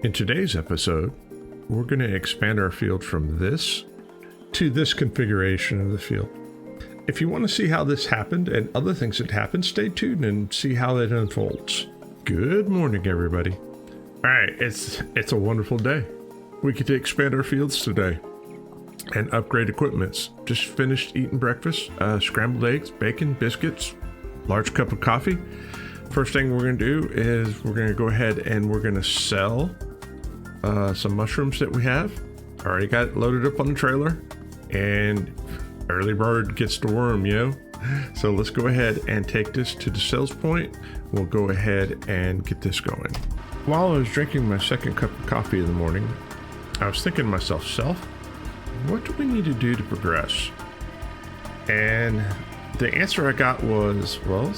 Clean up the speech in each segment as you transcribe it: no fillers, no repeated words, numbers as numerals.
In today's episode, we're going to expand our field from this to this configuration of the field. If you want to see how this happened and other things that happened, stay tuned and see how it unfolds. Good morning, everybody. All right, it's a wonderful day. We get to expand our fields today and upgrade equipments. Just finished eating breakfast, scrambled eggs, bacon, biscuits, large cup of coffee. First thing we're going to do is we're going to go ahead and we're going to sell some mushrooms that we have. Already got it loaded up on the trailer, and early bird gets the worm, So let's go ahead and take this to the sales point. We'll go ahead and get this going. While I was drinking my second cup of coffee in the morning, I was thinking to myself, what do we need to do to progress? And the answer I got was, well,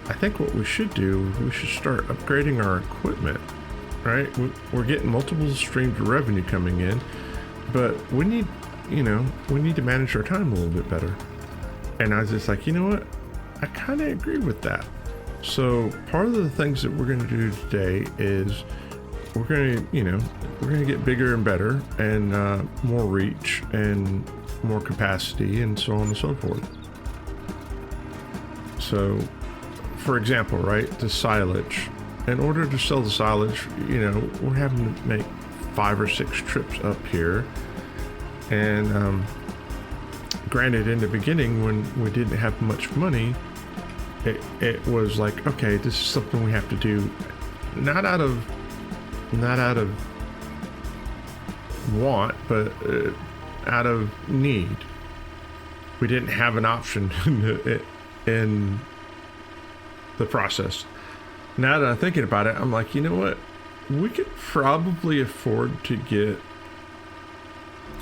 I think what we should do, we should start upgrading our equipment, right? We're getting multiple streams of revenue coming in, but we need to manage our time a little bit better. And I was just like, you know what? I kind of agree with that. So part of the things that we're going to do today is we're going to get bigger and better and more reach and more capacity and so on and so forth. So, for example, right, the silage. In order to sell the silage, we're having to make 5 or 6 trips up here. And granted, in the beginning, when we didn't have much money, it was like, okay, this is something we have to do, not out of want, but out of need. We didn't have an option in the process. Now that I'm thinking about it, I'm like, you know what? We could probably afford to get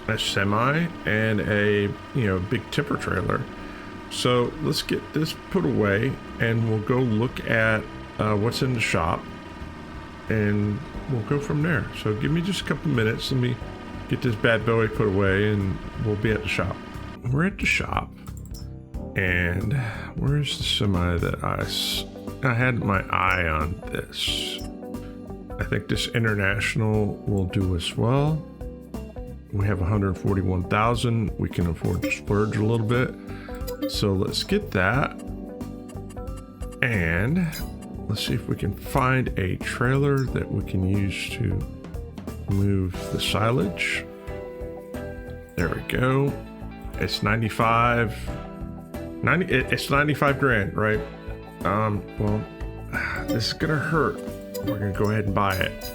a semi and a big tipper trailer. So let's get this put away and we'll go look at what's in the shop and we'll go from there. So give me just a couple minutes. Let me get this bad boy put away and we'll be at the shop. We're at the shop, and where's the semi that I had my eye on this? I think this International will do as well. We have 141,000. We can afford to splurge a little bit. So let's get that. And let's see if we can find a trailer that we can use to move the silage. There we go. It's 95 grand, right? Well, this is gonna hurt. We're gonna go ahead and buy it.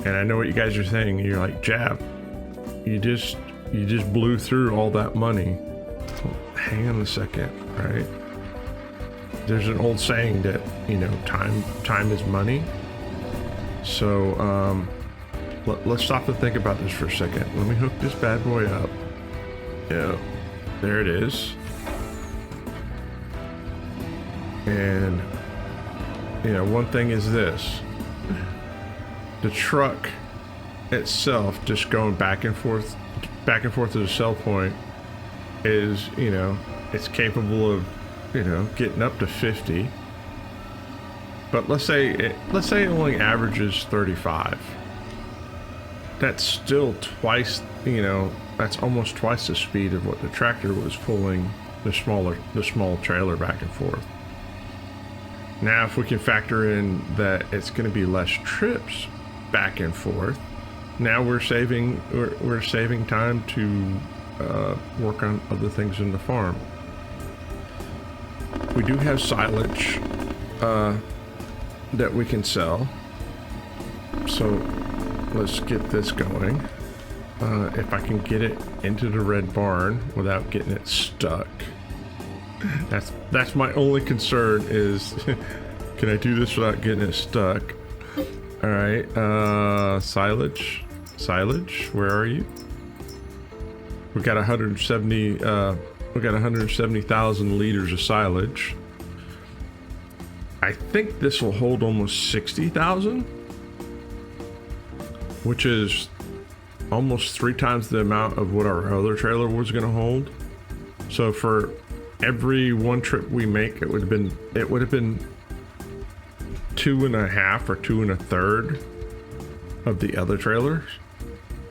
And I know what you guys are saying. You're like, Jab, you just blew through all that money. Well, hang on a second, right? There's an old saying that time is money. So let's stop and think about this for a second. Let me hook this bad boy up. Yeah, there it is. And one thing is this: the truck itself, just going back and forth to the sell point, is it's capable of getting up to 50. But let's say it only averages 35. That's still twice, that's almost twice the speed of what the tractor was pulling the small trailer back and forth. Now, if we can factor in that it's going to be less trips back and forth, now we're saving time to work on other things in the farm. We do have silage that we can sell. So let's get this going. If I can get it into the red barn without getting it stuck. That's my only concern is, can I do this without getting it stuck? All right, silage, where are you? We got 170,000 liters of silage. I think this will hold almost 60,000, which is almost 3 times the amount of what our other trailer was going to hold. So for every one trip we make, it would have been 2.5 or 2 1/3 of the other trailers,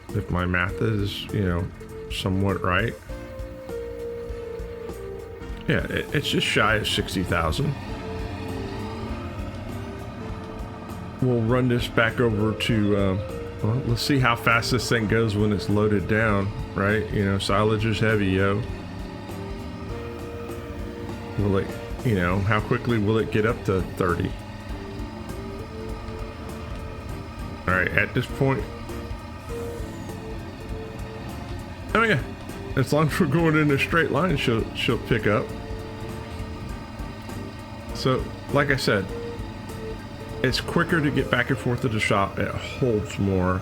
if my math is, you know, somewhat right. Yeah, it's just shy of 60,000. We'll run this back over to, well, let's see how fast this thing goes when it's loaded down, right? You know, silage is heavy, yo. Will it, you know, how quickly will it get up to 30? All right, at this point, oh yeah, as long as we're going in a straight line, she'll pick up. So, like I said, it's quicker to get back and forth to the shop. It holds more.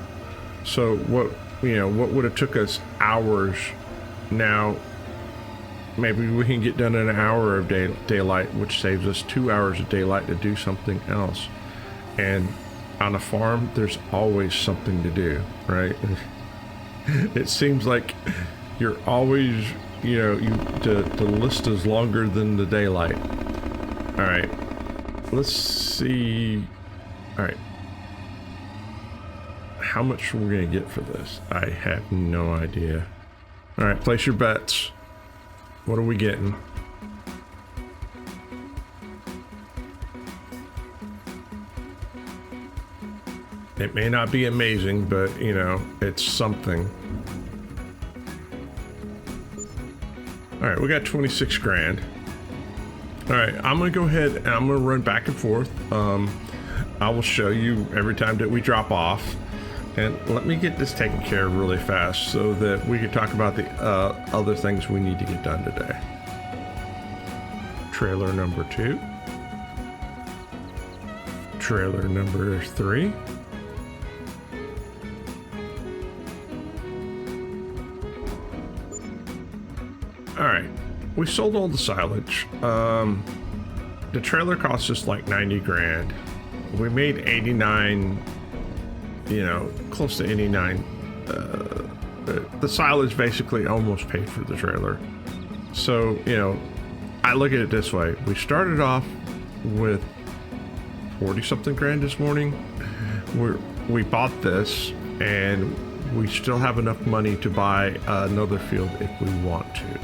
So what, you know, what would have took us hours, now maybe we can get done in an hour of daylight, which saves us 2 hours of daylight to do something else. And on a farm, there's always something to do, right? It seems like you're always, you know, the list is longer than the daylight. All right, let's see. All right, how much we're gonna get for this? I have no idea. All right, place your bets. What are we getting? It may not be amazing, but you know, it's something. All right, we got 26 grand. All right, I'm gonna go ahead and I'm gonna run back and forth. I will show you every time that we drop off. And let me get this taken care of really fast so that we can talk about the other things we need to get done today. Trailer number 2. Trailer number 3. All right, we sold all the silage. The trailer cost us like 90 grand. We made 89, you know, close to 89. The silage basically almost paid for the trailer. So, you know, I look at it this way. We started off with 40 something grand this morning. We bought this and we still have enough money to buy another field if we want to.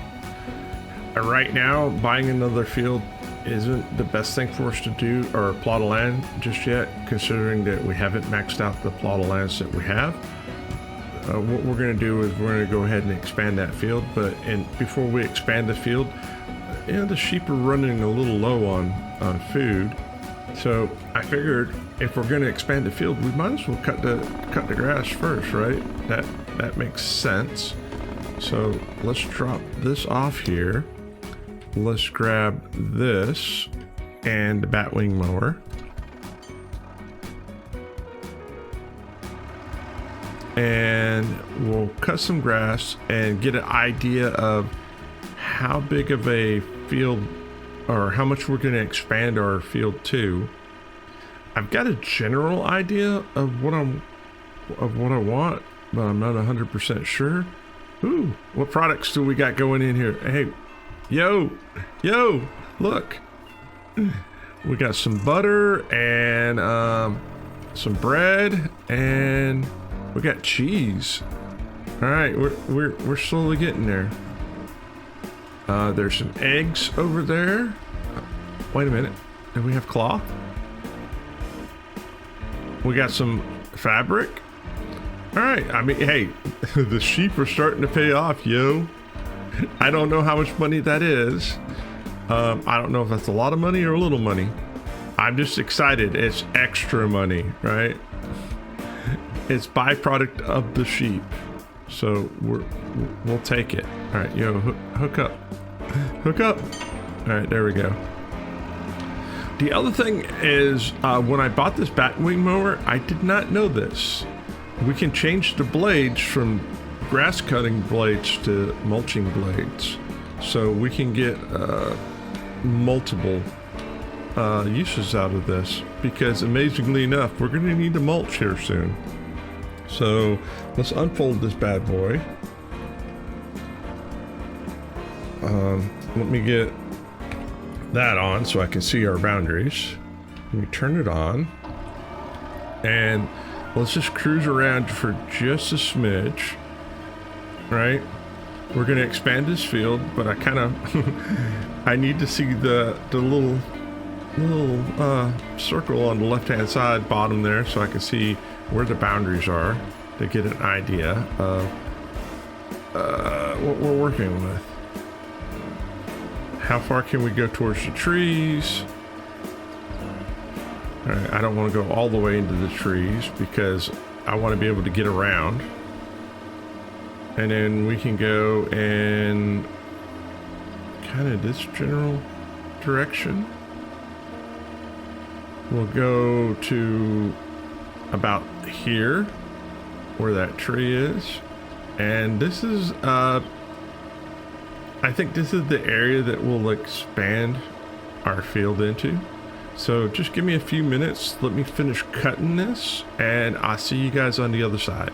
Right now, buying another field isn't the best thing for us to do, or a plot of land just yet, considering that we haven't maxed out the plot of lands that we have. What we're going to do is we're going to go ahead and expand that field, but before we expand the field, you know, the sheep are running a little low on food. So I figured if we're going to expand the field, we might as well cut the grass first, right? That makes sense. So let's drop this off here. Let's grab this and the Batwing Mower. And we'll cut some grass and get an idea of how big of a field or how much we're going to expand our field to. I've got a general idea of what I want, but I'm not 100% sure. Ooh, what products do we got going in here? Hey, yo, look. We got some butter and some bread, and we got cheese. All right, we're slowly getting there. There's some eggs over there. Wait a minute, do we have cloth? We got some fabric. All right, I mean, hey, the sheep are starting to pay off, yo. I don't know how much money that is. I don't know if that's a lot of money or a little money. I'm just excited. It's extra money, right? It's byproduct of the sheep. So we'll take it. All right, yo, hook up. Hook up. All right, there we go. The other thing is, when I bought this Batwing Mower, I did not know this. We can change the blades from grass cutting blades to mulching blades. So we can get multiple uses out of this, because amazingly enough, we're going to need to mulch here soon. So let's unfold this bad boy. Let me get that on so I can see our boundaries. Let me turn it on. And let's just cruise around for just a smidge, right? We're gonna expand this field, but I kind of, I need to see the little circle on the left-hand side bottom there, so I can see where the boundaries are to get an idea of what we're working with. How far can we go towards the trees? All right, I don't want to go all the way into the trees because I want to be able to get around. And then we can go in kind of this general direction. We'll go to about here where that tree is. And this is, I think this is the area that we'll expand our field into. So just give me a few minutes. Let me finish cutting this and I'll see you guys on the other side.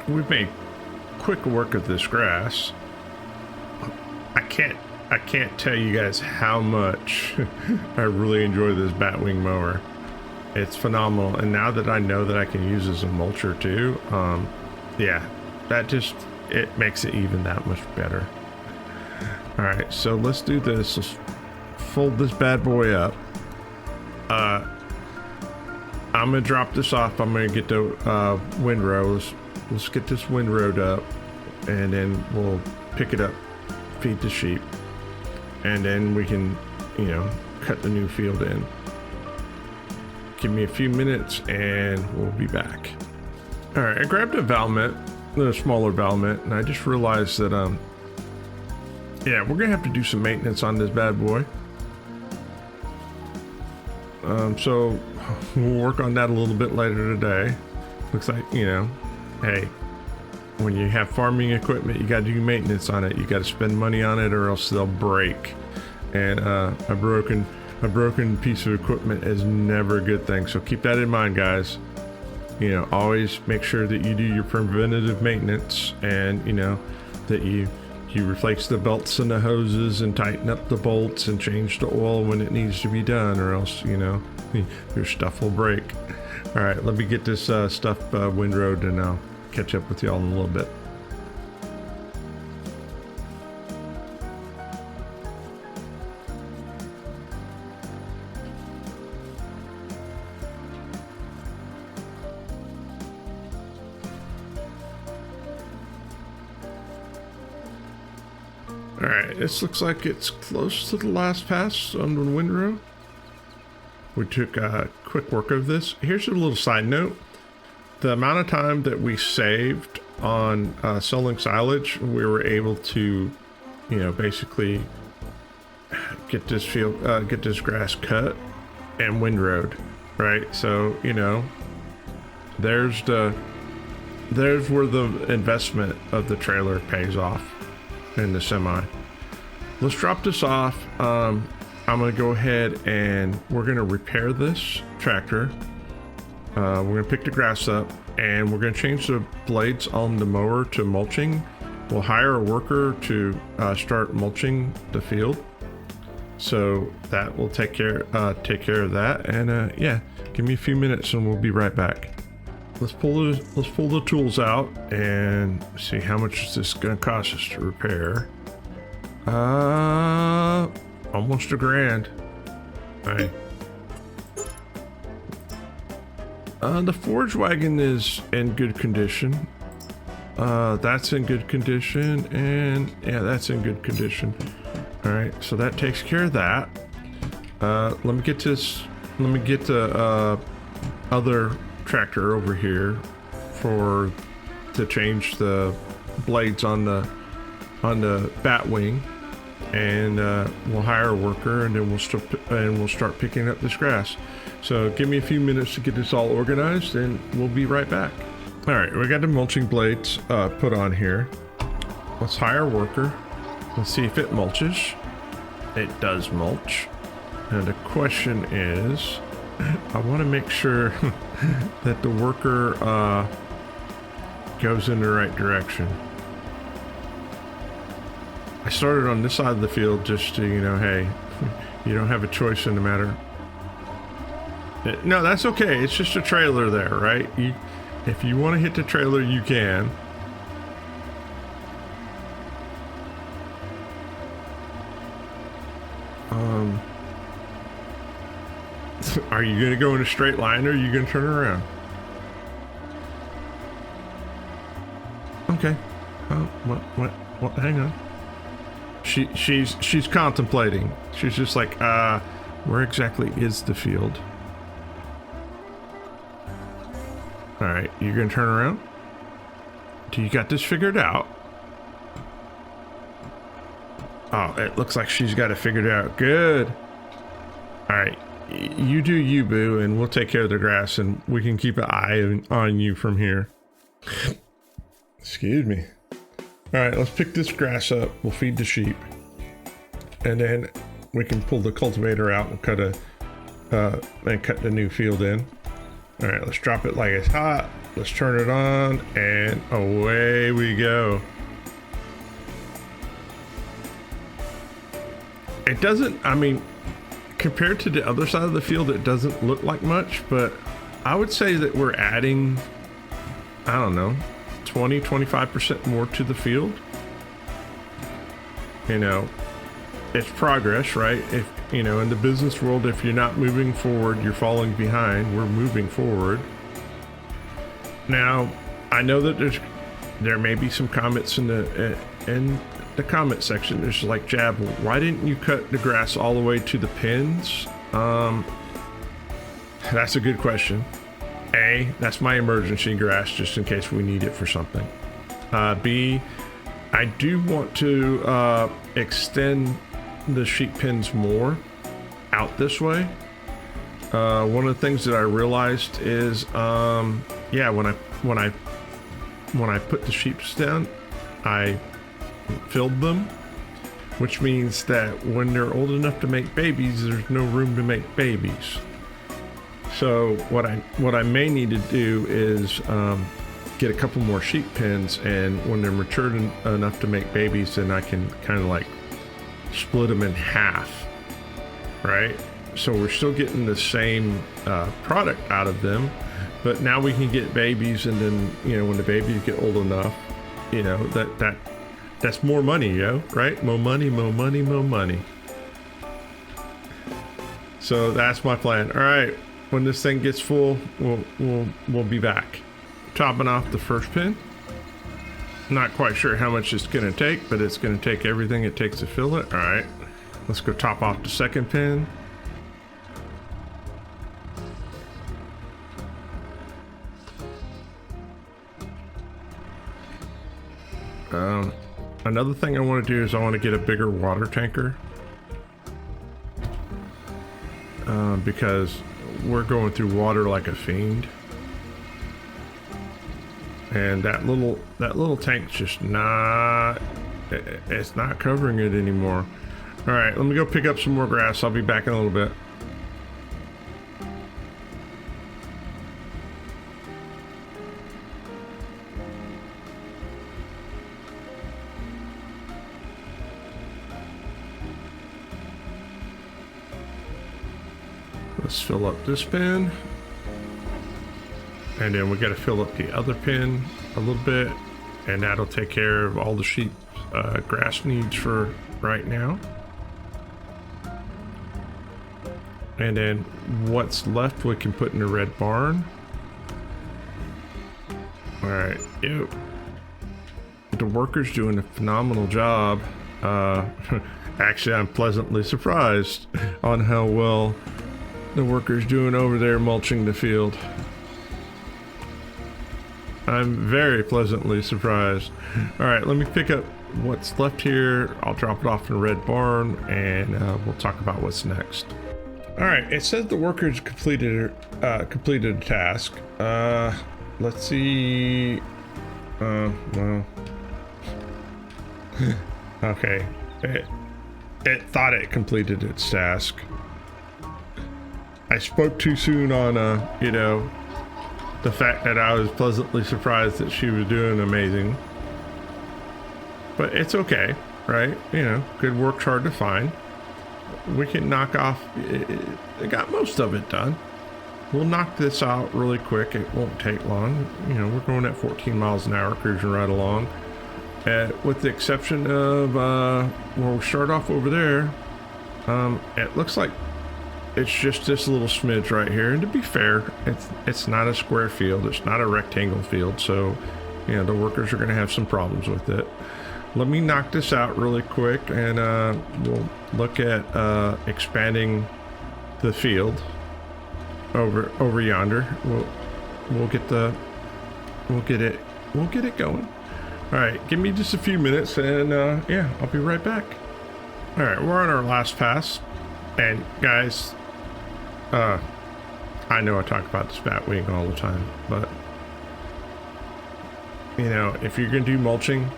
We've made quick work of this grass. I can't tell you guys how much I really enjoy this Batwing mower. It's phenomenal, and now that I know that I can use as a mulcher too, yeah, that just, it makes it even that much better. All right, so let's do this. Let's fold this bad boy up. I'm gonna drop this off. I'm gonna get the windrows. Let's get this windrowed up, and then we'll pick it up, feed the sheep, and then we can, you know, cut the new field in. Give me a few minutes and we'll be back. All right, I grabbed a valmet, the smaller valmet, and I just realized that, yeah, we're gonna have to do some maintenance on this bad boy. So we'll work on that a little bit later today. Looks like, you know, hey, when you have farming equipment, you got to do maintenance on it. You got to spend money on it, or else they'll break. And a broken piece of equipment is never a good thing. So keep that in mind, guys. You know, always make sure that you do your preventative maintenance, and you know that you replace the belts and the hoses and tighten up the bolts and change the oil when it needs to be done, or else, you know, your stuff will break. All right, let me get this stuff windrowed, and I'll catch up with y'all in a little bit. All right, this looks like it's close to the last pass on the windrow. We took quick work of this. Here's a little side note. The amount of time that we saved on selling silage, we were able to, you know, basically get this field, get this grass cut and windrowed, right? So, you know, there's where the investment of the trailer pays off in the semi. Let's drop this off. I'm gonna go ahead and we're gonna repair this tractor. We're gonna pick the grass up, and we're gonna change the blades on the mower to mulching. We'll hire a worker to start mulching the field, so that will take care of that. And yeah, give me a few minutes and we'll be right back. Let's pull the tools out and see how much is this gonna cost us to repair. Almost $1,000. All right. The forage wagon is in good condition. That's in good condition, and yeah, that's in good condition. All right, so that takes care of that. Let me get this. Let me get the other tractor over here to change the blades on the Batwing, and we'll hire a worker, and then we'll start picking up this grass. So give me a few minutes to get this all organized, and we'll be right back. All right, we got the mulching blades put on here. Let's hire a worker. Let's see if it mulches. It does mulch. Now the question is, I want to make sure that the worker goes in the right direction. I started on this side of the field just to, you know, hey, you don't have a choice in the matter. No, that's okay. It's just a trailer there, right? If you want to hit the trailer, you can. Are you going to go in a straight line or are you going to turn around? Okay. Oh, what? Hang on. She's contemplating. She's just like, where exactly is the field? All right, you're going to turn around? Do you got this figured out? Oh, it looks like she's got it figured out. Good. All right. You do you, boo, and we'll take care of the grass, and we can keep an eye on you from here. Excuse me. All right, let's pick this grass up. We'll feed the sheep, and then we can pull the cultivator out and cut the new field in. All right, let's drop it like it's hot. Let's turn it on, and away we go. It doesn't, I mean, compared to the other side of the field, it doesn't look like much, but I would say that we're adding, I don't know, 20-25% more to the field. You know, it's progress, right? If, you know, in the business world, if you're not moving forward, you're falling behind. We're moving forward. Now, I know that there may be some comments in the comment section. There's like, Jab, why didn't you cut the grass all the way to the pins? That's a good question. A, that's my emergency grass just in case we need it for something. B, I do want to extend the sheep pens more out this way. One of the things that I realized is, yeah, when I put the sheep down, I filled them, which means that when they're old enough to make babies, there's no room to make babies. So what I may need to do is get a couple more sheep pens, and when they're matured enough to make babies, then I can kind of like split them in half, right? So we're still getting the same product out of them, but now we can get babies, and then, you know, when the babies get old enough, you know, that's more money, yo, right? More money, more money, more money. So that's my plan. All right, when this thing gets full, we'll be back. Topping off the first pin. Not quite sure how much it's gonna take, but it's gonna take everything it takes to fill it. All right, let's go top off the second pin. Another thing I want to do is I want to get a bigger water tanker, because we're going through water like a fiend, and that little tank's just not, it's not covering it anymore. All right, let me go pick up some more grass. I'll be back in a little bit. Let's fill up this pin, and then we got to fill up the other pin a little bit, and that'll take care of all the sheep grass needs for right now. And then what's left we can put in the red barn. All right, yep. The worker's doing a phenomenal job. Actually, I'm pleasantly surprised on how well the worker's doing over there mulching the field. I'm very pleasantly surprised. All right, let me pick up what's left here. I'll drop it off in the red barn, and we'll talk about what's next. All right, it says the worker's completed a task. Let's see. Well, okay. It thought it completed its task. I spoke too soon on, you know, the fact that I was pleasantly surprised that she was doing amazing. But it's okay, right? You know, good work's hard to find. We can knock off, I got most of it done. We'll knock this out really quick. It won't take long. You know, we're going at 14 miles an hour, cruising right along. With the exception of, where we start off over there, it looks like it's just this little smidge right here. And to be fair, it's not a square field. It's not a rectangle field. So, you know, the workers are going to have some problems with it. Let me knock this out really quick, and we'll look at expanding the field over yonder. We'll get it going. All right, give me just a few minutes, and yeah, I'll be right back. All right, we're on our last pass, and guys, I know I talk about this Batwing all the time, but you know, if you're gonna do mulching,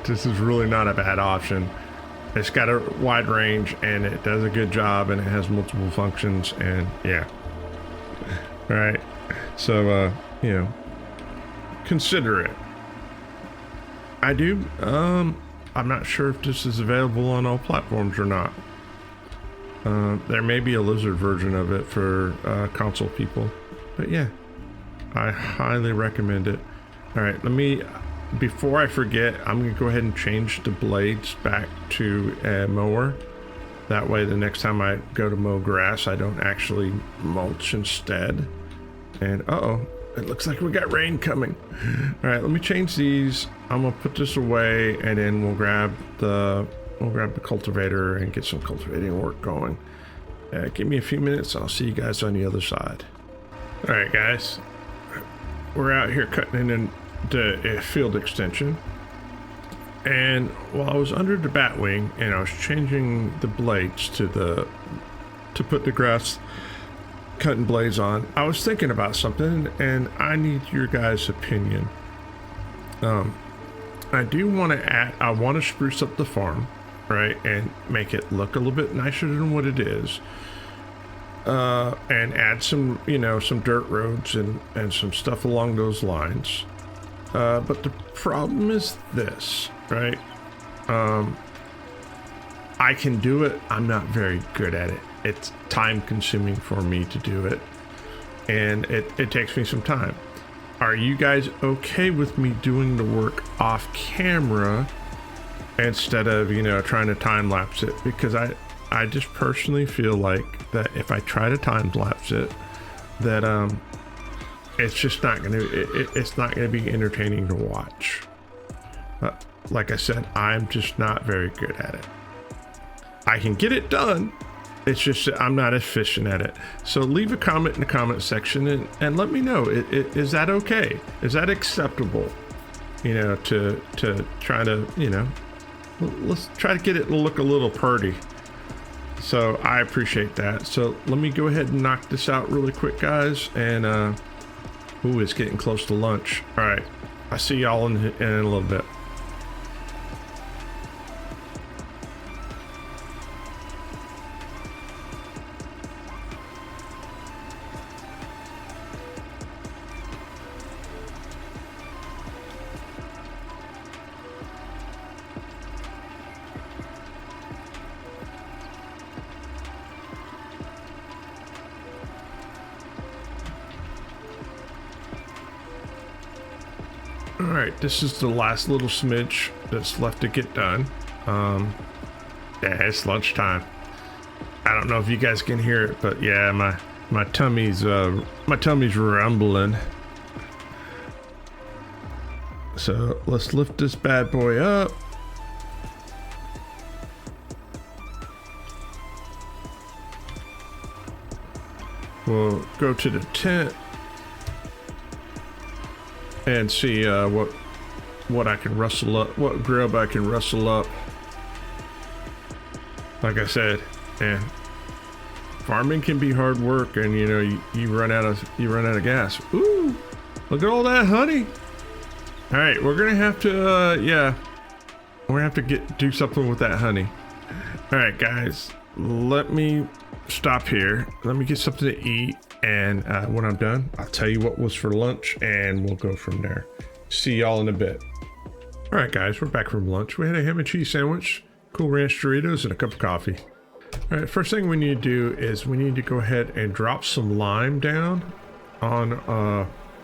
this is really not a bad option. It's got a wide range, and it does a good job, and it has multiple functions, and yeah. All right, so you know, consider it. I do. I'm not sure if this is available on all platforms or not. There may be a lizard version of it for console people, but yeah, I highly recommend it. All right, before I forget, I'm gonna go ahead and change the blades back to a mower. That way the next time I go to mow grass, I don't actually mulch instead. And uh-oh, it looks like we got rain coming. All right, let me change these. I'm gonna put this away, and then we'll grab the cultivator and get some cultivating work going. Give me a few minutes. I'll see you guys on the other side. All right, guys, we're out here cutting in the field extension, and while I was under the Batwing and I was changing the blades to put the grass cutting blades on, I was thinking about something, and I need your guys' opinion. I do want to I want to spruce up the farm, right, and make it look a little bit nicer than what it is, and add some, you know, some dirt roads and some stuff along those lines. But the problem is this, right? I can do it. I'm not very good at it. It's time consuming for me to do it, and it takes me some time. Are you guys okay with me doing the work off camera instead of, you know, trying to time lapse it? Because I just personally feel like that if I try to time lapse it, that it's just not gonna it's not gonna be entertaining to watch. Like I said, I'm just not very good at it. I can get it done, it's just that I'm not efficient at it. So leave a comment in the comment section and let me know, is that okay? Is that acceptable? You know, to try to, you know, let's try to get it to look a little pretty. So I appreciate that. So let me go ahead and knock this out really quick, guys, and ooh, it's getting close to lunch. All right, I'll see y'all in a little bit. All right, this is the last little smidge that's left to get done. Yeah, it's lunchtime. I don't know if you guys can hear it, but yeah, my tummy's rumbling. So let's lift this bad boy up. We'll go to the tent and see what I can rustle up, what grub I can rustle up. Like I said, and farming can be hard work, and you know, you run out of gas. Ooh, look at all that honey. All right, we're gonna have to yeah, we're gonna have to do something with that honey. All right, guys, let me stop here. Let me get something to eat, and when I'm done, I'll tell you what was for lunch, and we'll go from there. See y'all in a bit. All right, guys, we're back from lunch. We had a ham and cheese sandwich, Cool Ranch Doritos, and a cup of coffee. All right, first thing we need to do is we need to go ahead and drop some lime down on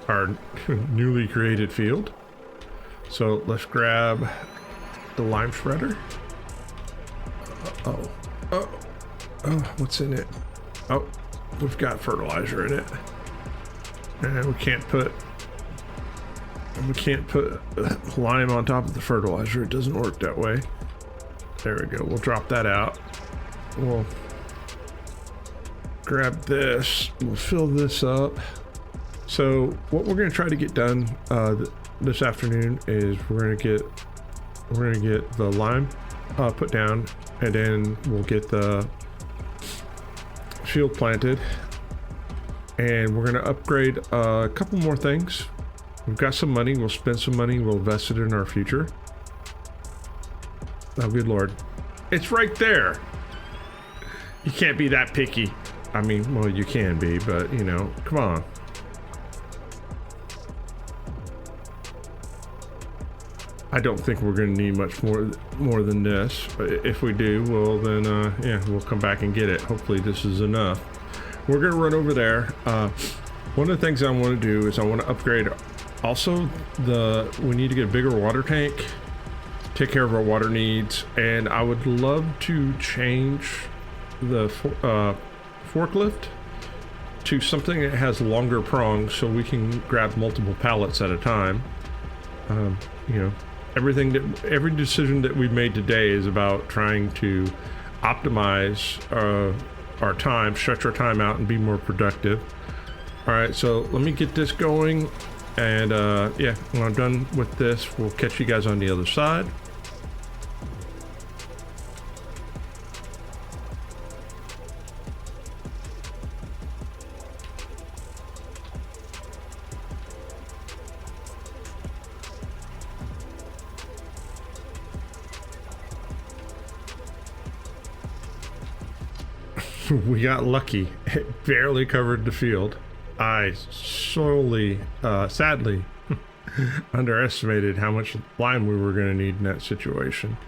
our newly created field. So let's grab the lime shredder. Oh, what's in it? Oh, we've got fertilizer in it. And we can't put lime on top of the fertilizer. It doesn't work that way. There we go. We'll drop that out. We'll grab this. We'll fill this up. So what we're going to try to get done this afternoon is we're going to get the lime put down, and then we'll get the field planted, and we're going to upgrade a couple more things. We've got some money. We'll spend some money. We'll invest it in our future. Oh, good Lord. It's right there. You can't be that picky. I mean, well, you can be, but you know, come on. I don't think we're going to need much more than this. If we do, well then, yeah, we'll come back and get it. Hopefully this is enough. We're going to run over there. One of the things I want to do is I want to upgrade. Also, we need to get a bigger water tank, take care of our water needs, and I would love to change the forklift to something that has longer prongs so we can grab multiple pallets at a time. You know, every decision that we've made today is about trying to optimize our time, stretch our time out, and be more productive. All right, so let me get this going, and yeah, when I'm done with this, we'll catch you guys on the other side. We got lucky. It barely covered the field. I solely, sadly, underestimated how much lime we were going to need in that situation.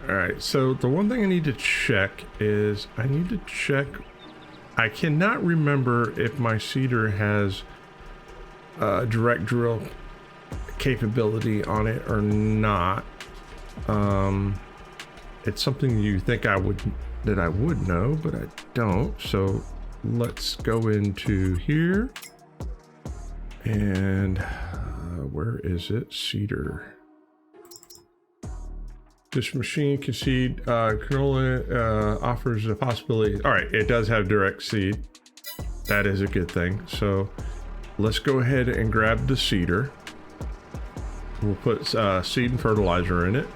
All right, so the one thing I need to check is I cannot remember if my seeder has direct drill capability on it or not. It's something you think I would know, but I don't. So let's go into here, and where is it? Seeder. This machine can seed canola, offers a possibility. All right, it does have direct seed. That is a good thing. So let's go ahead and grab the seeder. We'll put seed and fertilizer in it.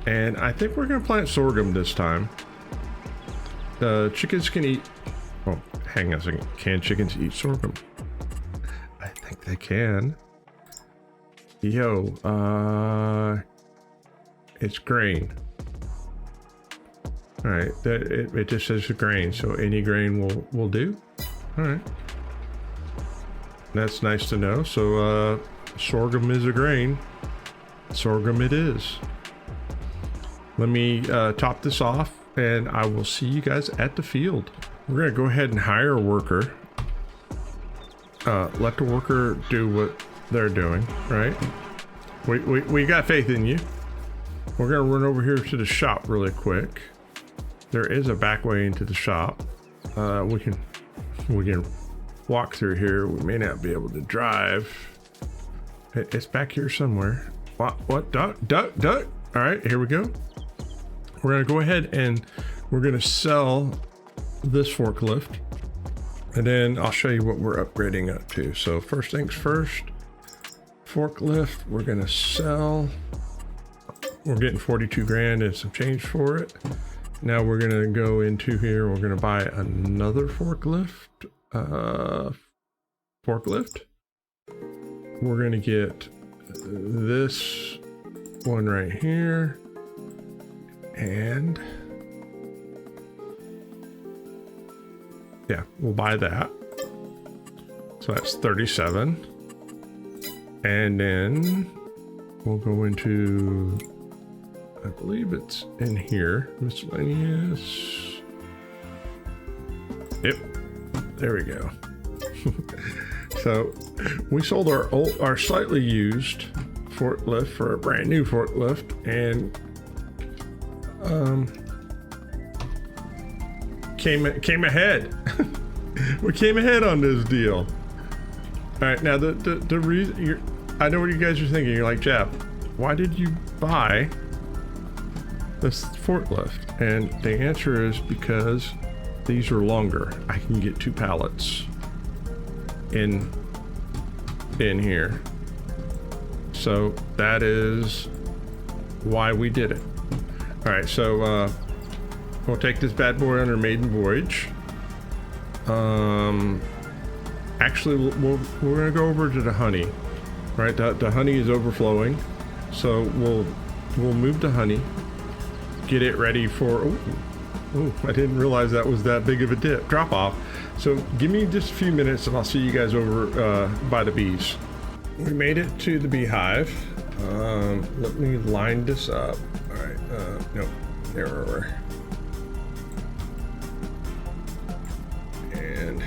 And I think we're going to plant sorghum this time. The chickens can eat... Oh, hang on a second. Can chickens eat sorghum? I think they can. Yo, it's grain. All right, it just says grain, so any grain will do. All right. That's nice to know. So, sorghum is a grain. Sorghum it is. Let me top this off, and I will see you guys at the field. We're gonna go ahead and hire a worker. Let the worker do what they're doing, right? We got faith in you. We're gonna run over here to the shop really quick. There is a back way into the shop. We can walk through here. We may not be able to drive. It's back here somewhere. What? Duck. All right, here we go. We're going to go ahead and we're going to sell this forklift, and then I'll show you what we're upgrading up to. So first things first, forklift, we're going to sell. We're getting 42 grand and some change for it. Now we're going to go into here. We're going to buy another forklift. We're going to get this one right here. And Yeah, we'll buy that. So that's 37. And then we'll go into, I believe it's in here, miscellaneous. Yep, there we go. So we sold our slightly used forklift for a brand new forklift, and came ahead. We came ahead on this deal. All right, now the reason I know what you guys are thinking. You're like, Jeff, why did you buy this forklift? And the answer is because these are longer. I can get 2 pallets in here. So that is why we did it. All right, so we'll take this bad boy on our maiden voyage. Actually, we're gonna go over to the honey. Right, the honey is overflowing, so we'll move the honey, get it ready for. Oh, I didn't realize that was that big of a drop off. So give me just a few minutes, and I'll see you guys over by the bees. We made it to the beehive. Let me line this up. All right, no, there we were. And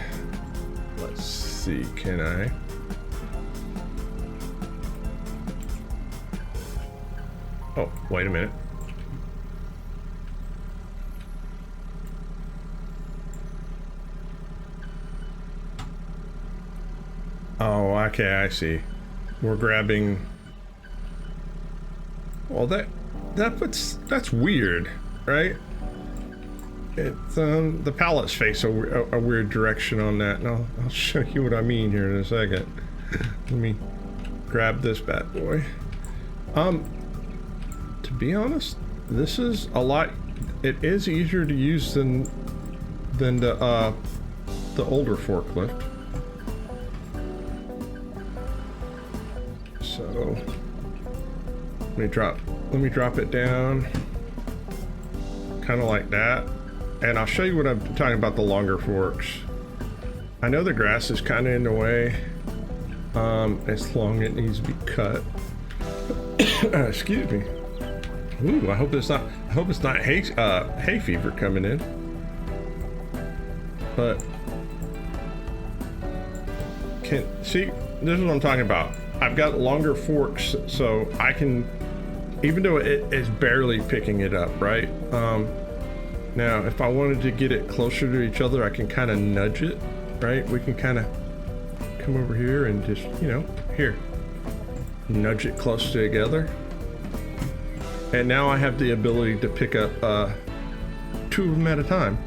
let's see, can I? Oh, wait a minute. Oh, okay, I see. We're grabbing. Well, that's weird, right? It's the pallets face a weird direction on that, and I'll show you what I mean here in a second. Let me grab this bad boy. To be honest, this is a lot. It is easier to use than the older forklift. So let me drop it down, kind of like that, and I'll show you what I'm talking about. The longer forks. I know the grass is kind of in the way. It's long. It needs to be cut. Excuse me. Ooh, I hope it's not hay fever coming in. But see, this is what I'm talking about. I've got longer forks, so I can, even though it is barely picking it up, right? Now, if I wanted to get it closer to each other, I can kind of nudge it, right? We can kind of come over here and just, here, nudge it close together. And now I have the ability to pick up 2 of them at a time.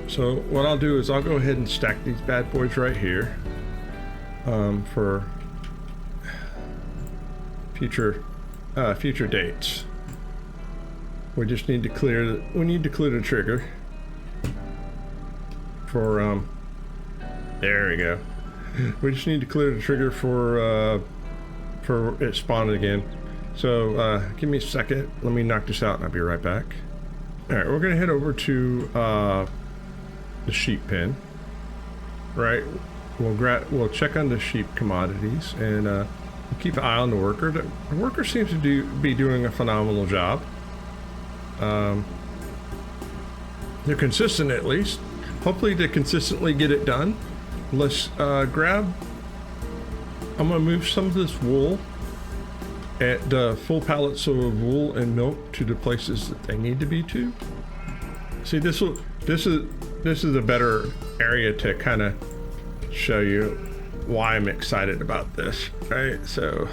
So what I'll do is I'll go ahead and stack these bad boys right here for future dates. We just need to clear the trigger for there we go. We just need to clear the trigger for it spawning again. So give me a second. Let me knock this out and I'll be right back. All right, we're gonna head over to the sheep pen. Right, we'll check on the sheep commodities and we'll keep an eye on the worker. The worker seems to be doing a phenomenal job. They're consistent, at least. Hopefully they consistently get it done. Let's grab. I'm gonna move some of this wool, at the full pallets of wool and milk, to the places that they need to be to. See, this is a better area to kind of show you why I'm excited about this. Right, so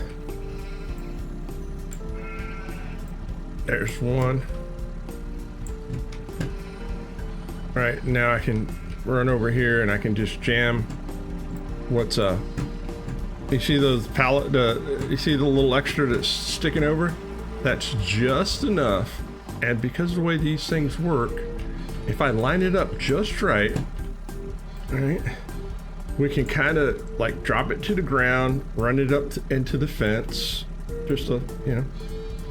there's one. Right, now I can run over here and I can just jam what's you see those you see the little extra that's sticking over? That's just enough. And because of the way these things work, if I line it up just right, we can kind of like drop it to the ground, run it up into the fence, just a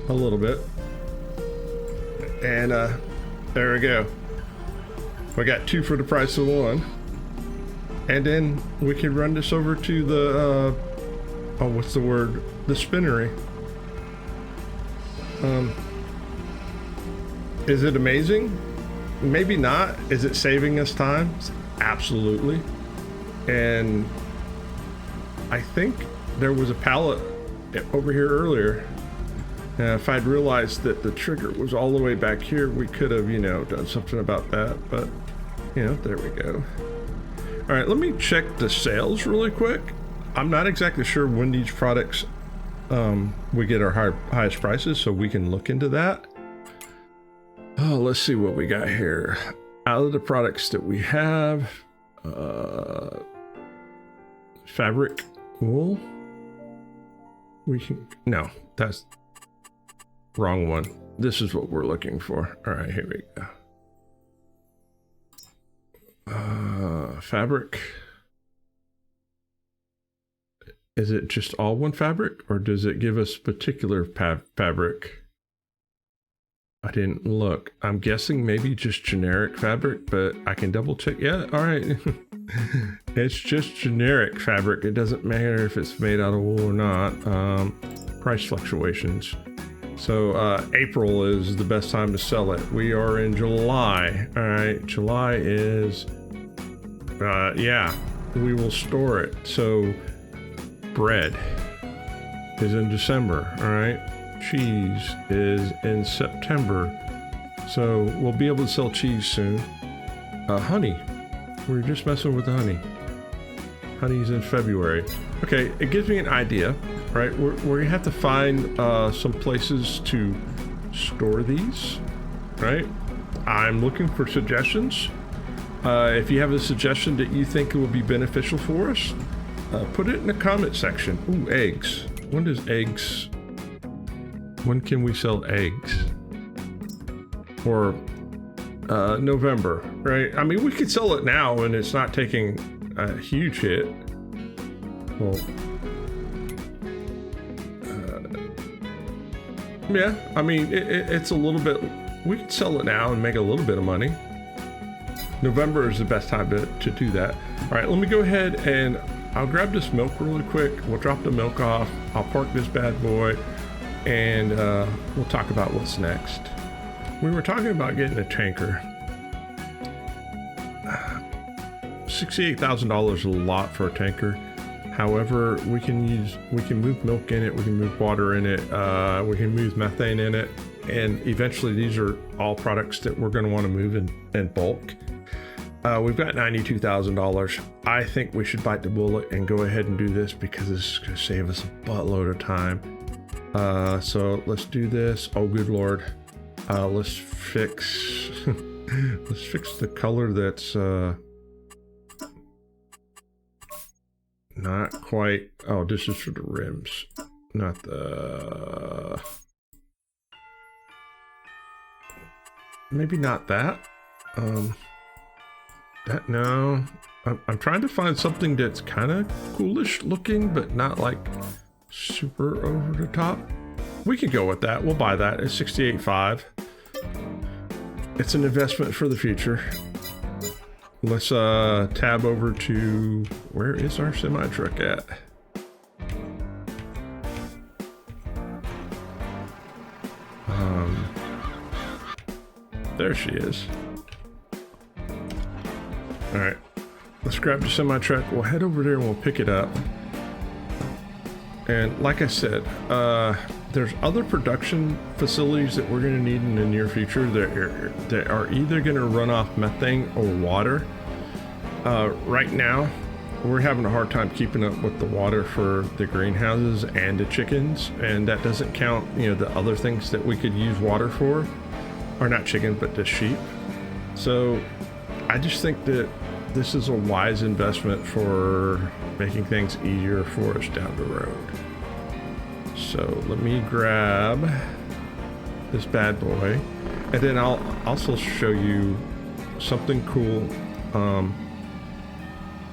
little bit, and there we go. We got 2 for the price of 1. And then we can run this over to the, oh, what's the word? The spinnery. Is it amazing? Maybe not. Is it saving us time? Absolutely. And I think there was a pallet over here earlier. If I'd realized that the trigger was all the way back here, we could have, you know, done something about that. But, you know, there we go. All right, let me check the sales really quick. I'm not exactly sure when these products we get our highest prices, so we can look into that. Oh, let's see what we got here. Out of the products that we have, fabric, wool. We can, no, that's wrong one. This is what we're looking for. All right, here we go. Fabric. Is it just all one fabric, or does it give us particular fabric? I didn't look. I'm guessing maybe just generic fabric, but I can double check. Yeah, all right. It's just generic fabric. It doesn't matter if it's made out of wool or not. Price fluctuations. So April is the best time to sell it. We are in July. All right, July is, yeah, we will store it. So bread is in December, all right? Cheese is in September. So we'll be able to sell cheese soon. Honey, we're just messing with the honey. Honey's in February. Okay, it gives me an idea, right? We're gonna have to find some places to store these, right? I'm looking for suggestions. If you have a suggestion that you think will be beneficial for us, put it in the comment section. Ooh, eggs. When does eggs... When can we sell eggs? Or November, right? I mean, we could sell it now and it's not taking a huge hit. Well, yeah, I mean, it's a little bit, we could sell it now and make a little bit of money. November is the best time to do that. All right, let me go ahead and I'll grab this milk really quick. We'll drop the milk off. I'll park this bad boy. And we'll talk about what's next. We were talking about getting a tanker. $68,000 is a lot for a tanker. However, we can move milk in it, we can move water in it, we can move methane in it, and eventually these are all products that we're going to want to move in bulk. We've got $92,000. I think we should bite the bullet and go ahead and do this because this is going to save us a buttload of time. So let's do this. Oh, good Lord. Let's fix, let's fix the color that's, not quite. Oh, this is for the rims, not the, maybe not that. That, no, I'm trying to find something that's kind of coolish looking, but not like super over the top. We could go with that. We'll buy that. It's $68,500. It's an investment for the future. Let's tab over to, where is our semi truck at? There she is. All right, let's grab the semi truck. We'll head over there and we'll pick it up. And like I said, there's other production facilities that we're going to need in the near future that are either going to run off methane or water. Right now, we're having a hard time keeping up with the water for the greenhouses and the chickens, and that doesn't count, you know, the other things that we could use water for, or not chicken, but the sheep. So I just think that this is a wise investment for making things easier for us down the road. So let me grab this bad boy, and then I'll also show you something cool.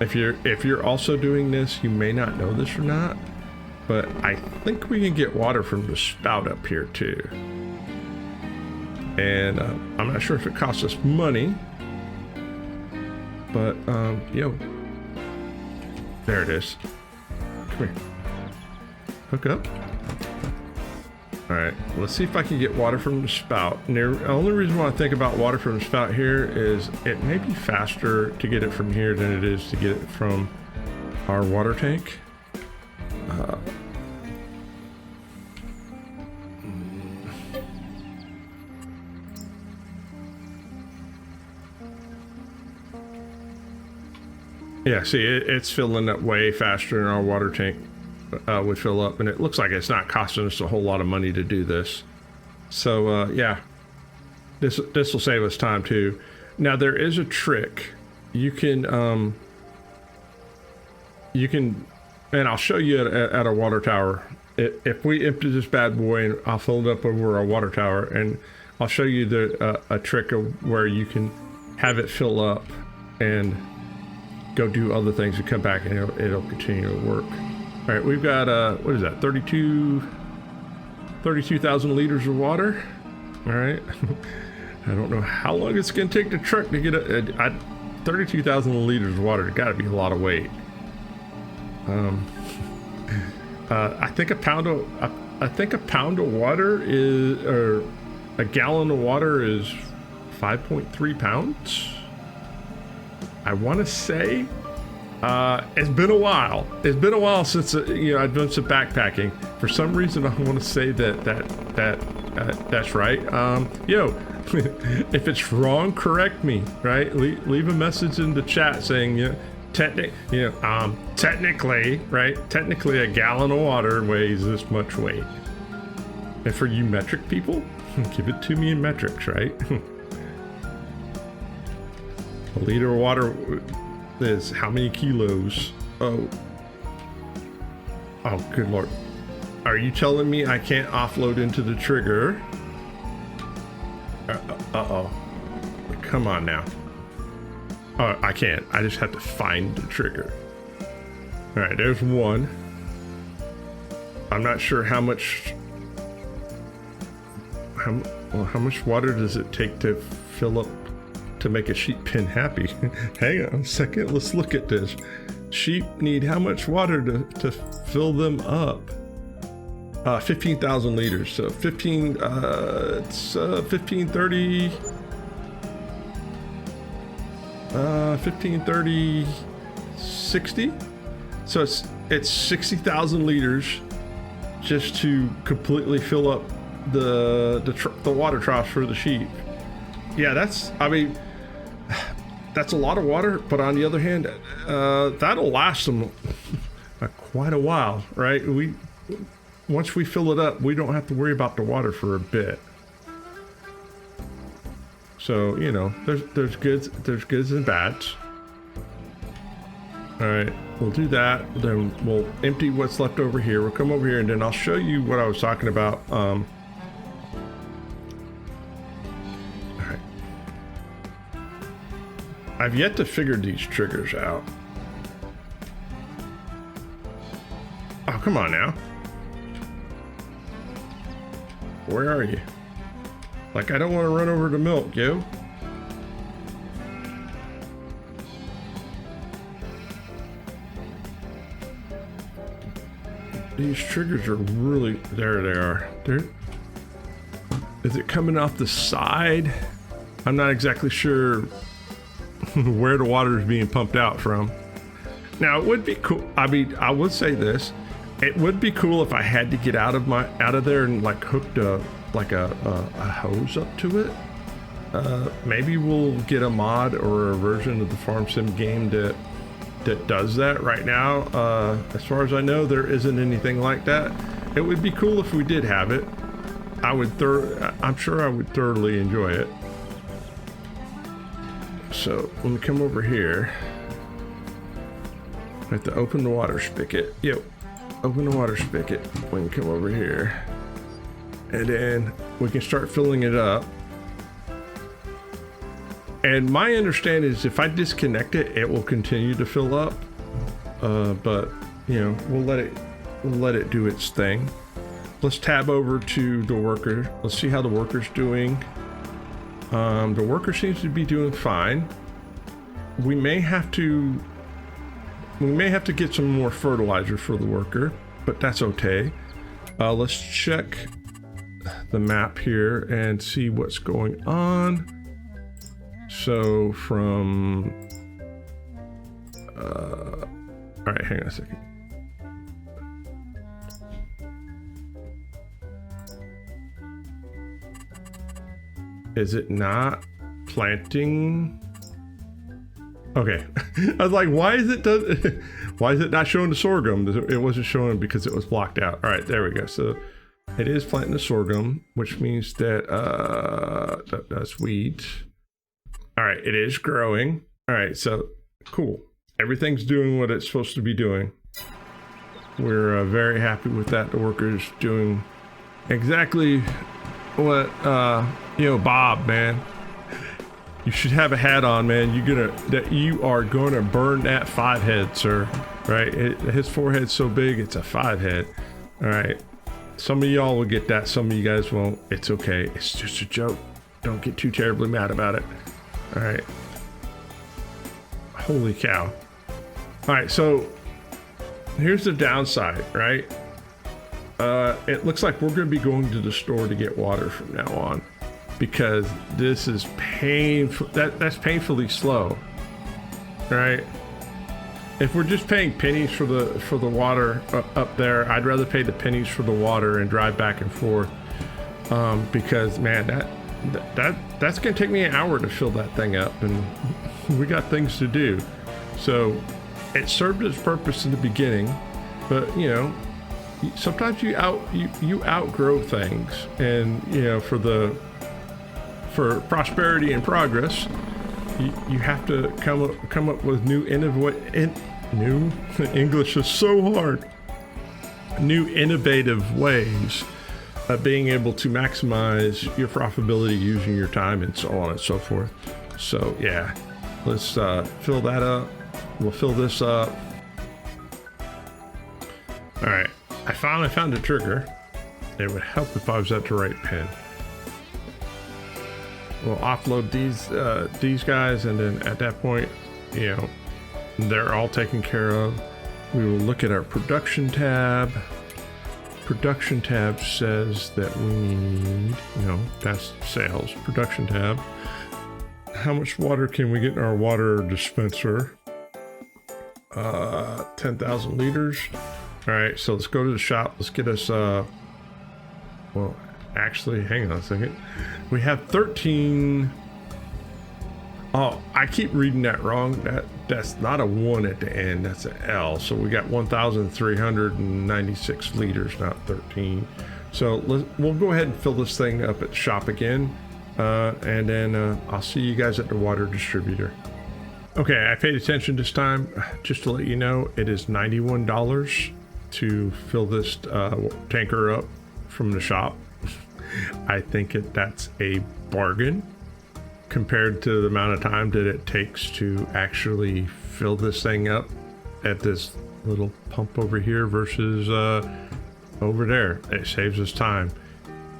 If you're also doing this, you may not know this or not, but I think we can get water from the spout up here too. And I'm not sure if it costs us money, But, yo, there it is. Come here. Hook up. All right, let's see if I can get water from the spout. And the only reason why I think about water from the spout here is it may be faster to get it from here than it is to get it from our water tank. Yeah, see, it's filling up way faster than our water tank would fill up, and it looks like it's not costing us a whole lot of money to do this. So yeah, this will save us time too. Now there is a trick. You can, and I'll show you at a water tower. If we empty this bad boy, and I'll fill it up over our water tower, and I'll show you a trick of where you can have it fill up and go do other things and come back, and it'll continue to work. All right, we've got what is that, 32,000 liters of water. All right. I don't know how long it's gonna take the truck to get 32,000 liters of water. It's got to be a lot of weight. I think a pound of water is, or a gallon of water is 5.3 pounds. I want to say it's been a while. It's been a while since I've done some backpacking. For some reason, I want to say that's right. If it's wrong, correct me. Right? Leave a message in the chat saying technically, right? Technically, a gallon of water weighs this much weight. And for you metric people, give it to me in metrics, right? A liter of water is how many kilos? Oh, good Lord. Are you telling me I can't offload into the trigger? Uh-oh. Come on now. Oh, I can't. I just have to find the trigger. All right, there's one. I'm not sure how much water does it take to fill up to make a sheep pen happy? Hang on a second, let's look at this. Sheep need how much water to fill them up? 15,000 liters. So 1530. 60. So it's 60,000 liters just to completely fill up the water troughs for the sheep. Yeah, that's a lot of water, but on the other hand, that'll last them quite a while, right? Once we fill it up, we don't have to worry about the water for a bit. So, there's goods and bads. All right, we'll do that. Then we'll empty what's left over here. We'll come over here, and then I'll show you what I was talking about. All right. I've yet to figure these triggers out. Oh, come on now. Where are you? Like, I don't want to run over to milk, yo. These triggers are really, there they are. Is it coming off the side? I'm not exactly sure where the water is being pumped out from. Now, it would be cool. I mean, I would say this. It would be cool if I had to get out of there and like hooked a hose up to it. Maybe we'll get a mod or a version of the farm sim game that does that. Right now, as far as I know, there isn't anything like that. It would be cool if we did have it. I'm sure I would thoroughly enjoy it. So when we come over here, I have to open the water spigot. Open the water spigot. We can come over here, and then we can start filling it up. And my understanding is if I disconnect it, it will continue to fill up. But we'll let it do its thing. Let's tab over to the worker. Let's see how the worker's doing. The worker seems to be doing fine. we may have to get some more fertilizer for the worker, but that's okay. Let's check the map here and see what's going on. So from all right, hang on a second. Is it not planting? Okay. I was like, why is it not showing the sorghum? It wasn't showing because it was blocked out. All right, there we go. So it is planting the sorghum, which means that that's wheat. All right, it is growing. All right, so cool. Everything's doing what it's supposed to be doing. We're very happy with that. The worker's doing exactly what you know, Bob, man. You should have a hat on, man. You are gonna burn that 5 head, sir. Right? His forehead's so big, it's a 5 head. All right. Some of y'all will get that. Some of you guys won't. It's okay. It's just a joke. Don't get too terribly mad about it. All right. Holy cow. All right. So here's the downside, right? It looks like we're going to be going to the store to get water from now on, because this is painful. That's painfully slow, right? If we're just paying pennies for the water up there, I'd rather pay the pennies for the water and drive back and forth, because man, that's going to take me an hour to fill that thing up, and we got things to do. So it served its purpose in the beginning, but you know, sometimes you outgrow things, and you know, for prosperity and progress, you have to come up with new English is so hard. New innovative ways of being able to maximize your profitability using your time and so on and so forth. So yeah, let's fill that up. We'll fill this up. All right, I finally found a trigger. It would help if I was at the right pin. We'll offload these guys, and then at that point, you know, they're all taken care of. We will look at our production tab. Production tab says that we need, no, that's sales. Production tab. How much water can we get in our water dispenser? 10,000 liters. All right, so let's go to the shop. Let's get us, well, actually, hang on a second. We have 13. Oh, I keep reading that wrong. That's not a 1 at the end. That's an L. So we got 1,396 liters, not 13. So we'll go ahead and fill this thing up at the shop again. And then I'll see you guys at the water distributor. Okay, I paid attention this time. Just to let you know, it is $91 to fill this tanker up from the shop. I think that's a bargain compared to the amount of time that it takes to actually fill this thing up at this little pump over here versus over there. It saves us time.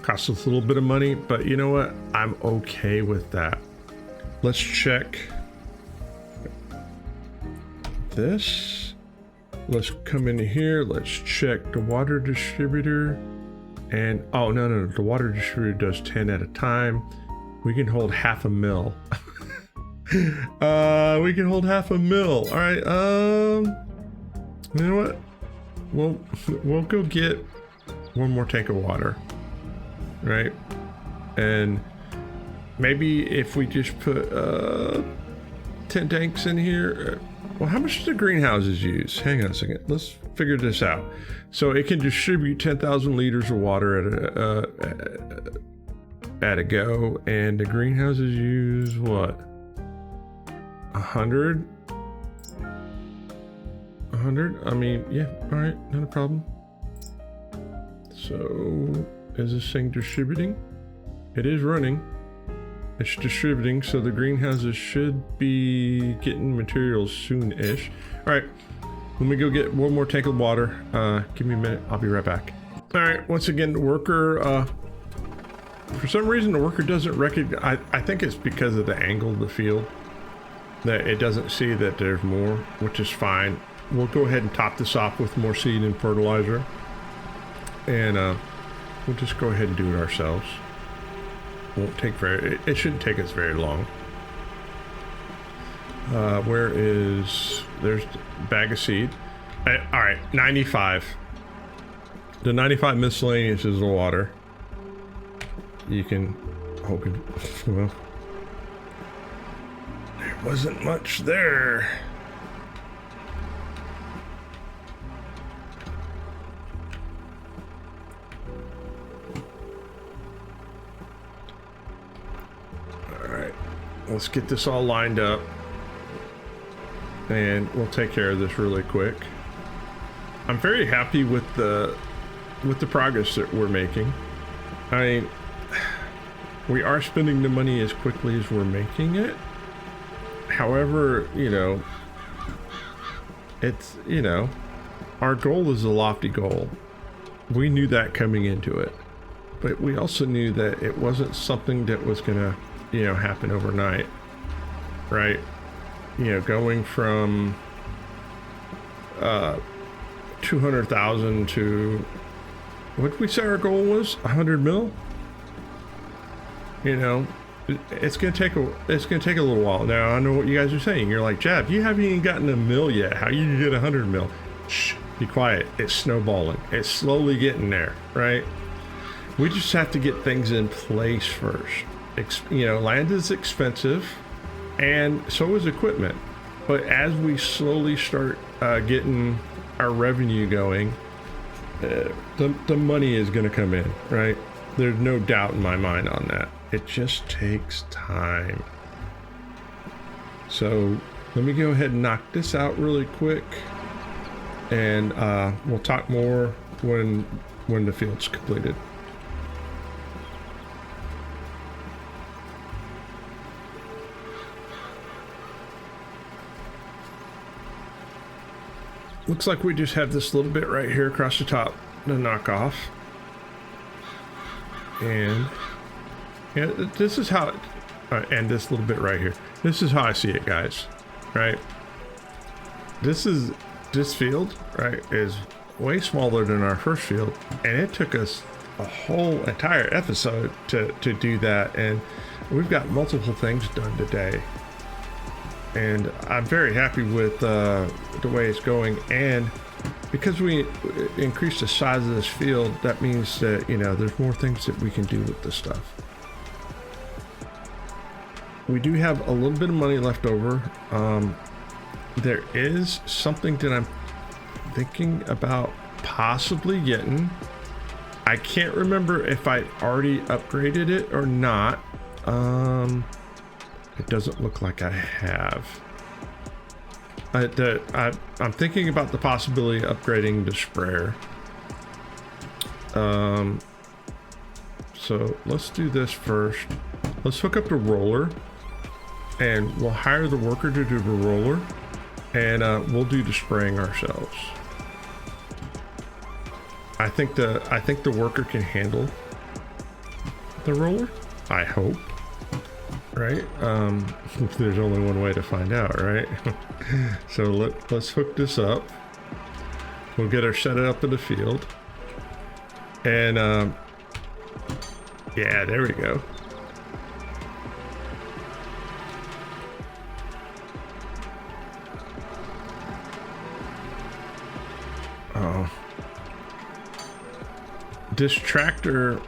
Costs us a little bit of money, but you know what? I'm okay with that. Let's check this. Let's come in here. Let's check the water distributor. And oh no, the water distributor does 10 at a time. We can hold half a mil. We can hold half a mil. All right. You know what? We'll go get one more tank of water, right? And maybe if we just put 10 tanks in here. Well, how much do the greenhouses use? Hang on a second. Let's figure this out. So it can distribute 10,000 liters of water at a go, and the greenhouses use what? 100? 100? I mean, yeah, all right, not a problem. So is this thing distributing? It is running. It's distributing, so the greenhouses should be getting materials soon-ish. All right, let me go get one more tank of water. Give me a minute, I'll be right back. All right, once again, the worker, for some reason the worker doesn't recognize, I think it's because of the angle of the field. that it doesn't see that there's more, which is fine. We'll go ahead and top this off with more seed and fertilizer, and we'll just go ahead and do it ourselves. Won't take it shouldn't take us very long. There's the bag of seed. All right, 95. The 95 miscellaneous is the water. You can open, well, there wasn't much there. All right, let's get this all lined up, and we'll take care of this really quick. I'm very happy with the progress that we're making. I mean, we are spending the money as quickly as we're making it. However, you know, it's, you know, our goal is a lofty goal. We knew that coming into it, but we also knew that it wasn't something that was gonna, you know, happen overnight, right? You know, going from 200,000 to, what did we say our goal was? 100 mil? You know, it's gonna take a little while. Now I know what you guys are saying. You're like, Jab, you haven't even gotten a mil yet. How you get 100 mil? Shh, be quiet. It's snowballing. It's slowly getting there, right? We just have to get things in place first. You know, land is expensive, and so is equipment. But as we slowly start getting our revenue going, the money is going to come in, right? There's no doubt in my mind on that. It just takes time. So let me go ahead and knock this out really quick, and we'll talk more when the field's completed. Looks like we just have this little bit right here across the top to knock off. And yeah, this is how, and this little bit right here. This is how I see it, guys, right? This field, right, is way smaller than our first field. And it took us a whole entire episode to do that. And we've got multiple things done today. And I'm very happy with the way it's going, and because we increased the size of this field, that means that, you know, there's more things that we can do with this stuff. We do have a little bit of money left over. There is something that I'm thinking about possibly getting. I can't remember if I already upgraded it or not. It doesn't look like I have. I'm thinking about the possibility of upgrading the sprayer. So let's do this first. Let's hook up the roller, and we'll hire the worker to do the roller, and we'll do the spraying ourselves. I think the worker can handle the roller. I hope. Right? There's only one way to find out, right? So let's hook this up. We'll get her set up in the field. And yeah, there we go. Oh. This tractor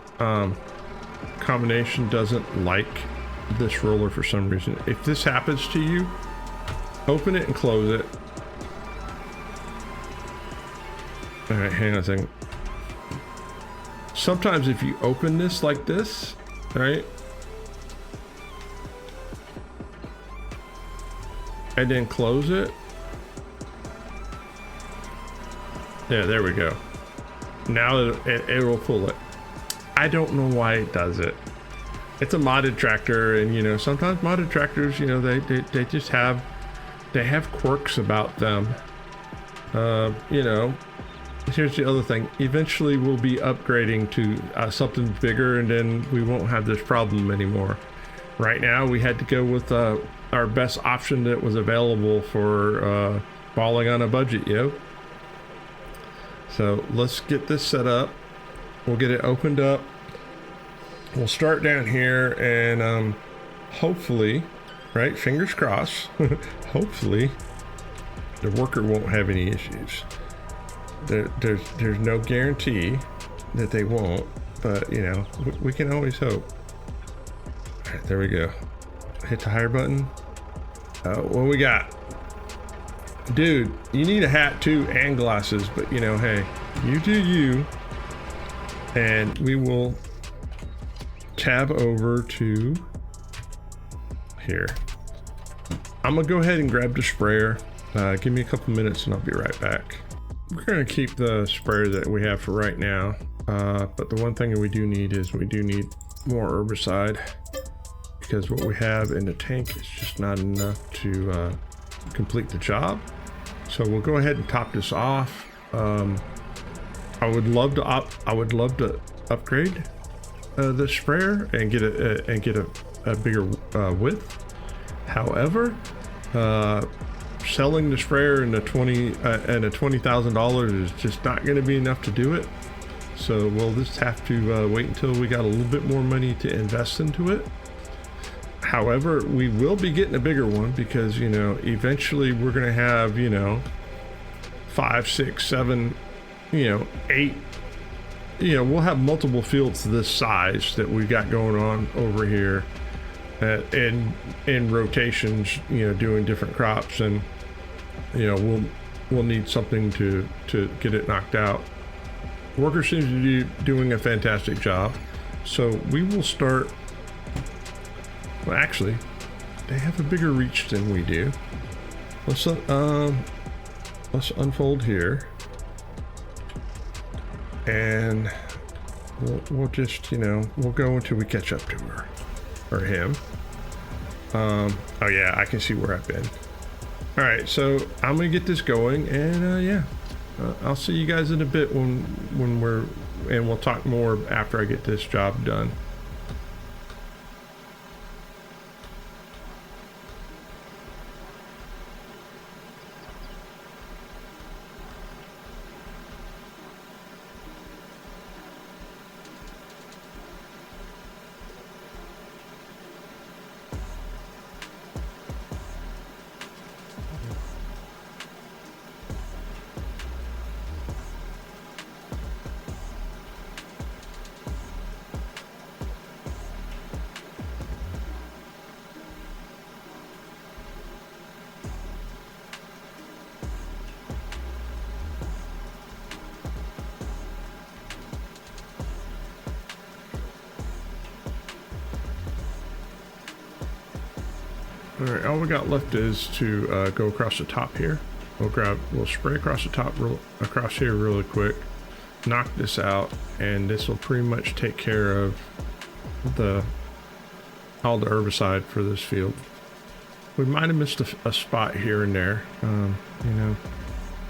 combination doesn't like this roller for some reason. If this happens to you, open it and close it. All right, hang on a second. Sometimes if you open this like this, right, and then close it, yeah, there we go. Now it will pull it. I don't know why it does it. It's a modded tractor, and you know, sometimes modded tractors, you know, they just have quirks about them. You know, here's the other thing. Eventually we'll be upgrading to something bigger, and then we won't have this problem anymore. Right now we had to go with our best option that was available for falling on a budget, yo. So let's get this set up. We'll get it opened up. We'll start down here and hopefully, right, fingers crossed, hopefully the worker won't have any issues. There's no guarantee that they won't, but you know, we can always hope. All right, there we go. Hit the hire button. What we got? Dude, you need a hat too and glasses, but you know, hey, you do you. And we will tab over to here. I'm gonna go ahead and grab the sprayer. Give me a couple minutes and I'll be right back. We're gonna keep the sprayer that we have for right now. But the one thing we do need is we do need more herbicide, because what we have in the tank is just not enough to complete the job. So we'll go ahead and top this off. I would love to upgrade the sprayer and get a bigger width. However, selling the sprayer in a $20,000 is just not going to be enough to do it. So we'll just have to wait until we got a little bit more money to invest into it. However, we will be getting a bigger one because, you know, eventually we're going to have, you know, 5, 6, 7, you know, 8, you know, we'll have multiple fields this size that we've got going on over here in rotations, you know, doing different crops, and, you know, we'll need something to get it knocked out. Worker seems to be doing a fantastic job. So we will start. Well, actually, they have a bigger reach than we do. Let's unfold here, and we'll just, you know, we'll go until we catch up to her or him. Oh yeah, I can see where I've been. All right, so I'm gonna get this going, and yeah, I'll see you guys in a bit when we'll talk more after I get this job done. All right, all we got left is to go across the top here. We'll spray across the top, across here really quick, knock this out, and this will pretty much take care of all the herbicide for this field. We might have missed a spot here and there. You know,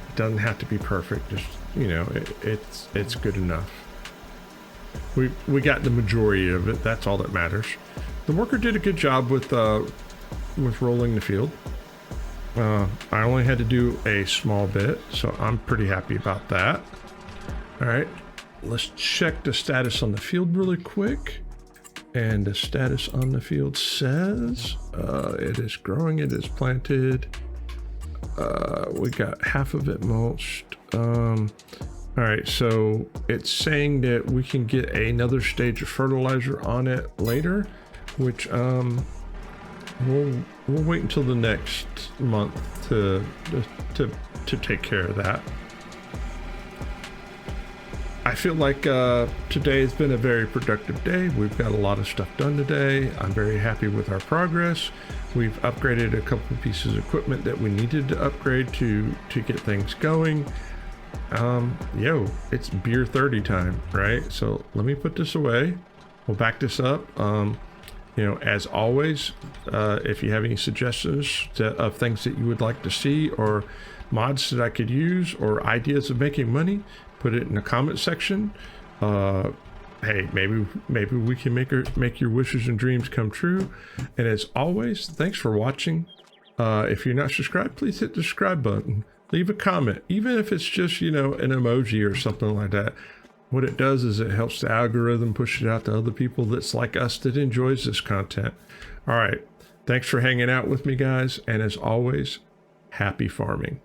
it doesn't have to be perfect. Just, you know, it's good enough. We got the majority of it. That's all that matters. The worker did a good job with rolling the field. I only had to do a small bit, so I'm pretty happy about that. All right, let's check the status on the field really quick. And the status on the field says it is growing, it is planted. We got half of it mulched. All right, so it's saying that we can get another stage of fertilizer on it later, which we'll wait until the next month to take care of that. I feel like today has been a very productive day. We've got a lot of stuff done today. I'm very happy with our progress. We've upgraded a couple of pieces of equipment that we needed to upgrade to get things going. Yo, it's beer 30 time, right? So let me put this away. We'll back this up. You know, as always, if you have any suggestions of things that you would like to see, or mods that I could use, or ideas of making money, put it in the comment section. hey, maybe we can make your wishes and dreams come true. And as always, thanks for watching. If you're not subscribed, please hit the subscribe button. Leave a comment, even if it's just, you know, an emoji or something like that. What it does is it helps the algorithm push it out to other people that's like us that enjoys this content. All right. Thanks for hanging out with me, guys. And as always, happy farming.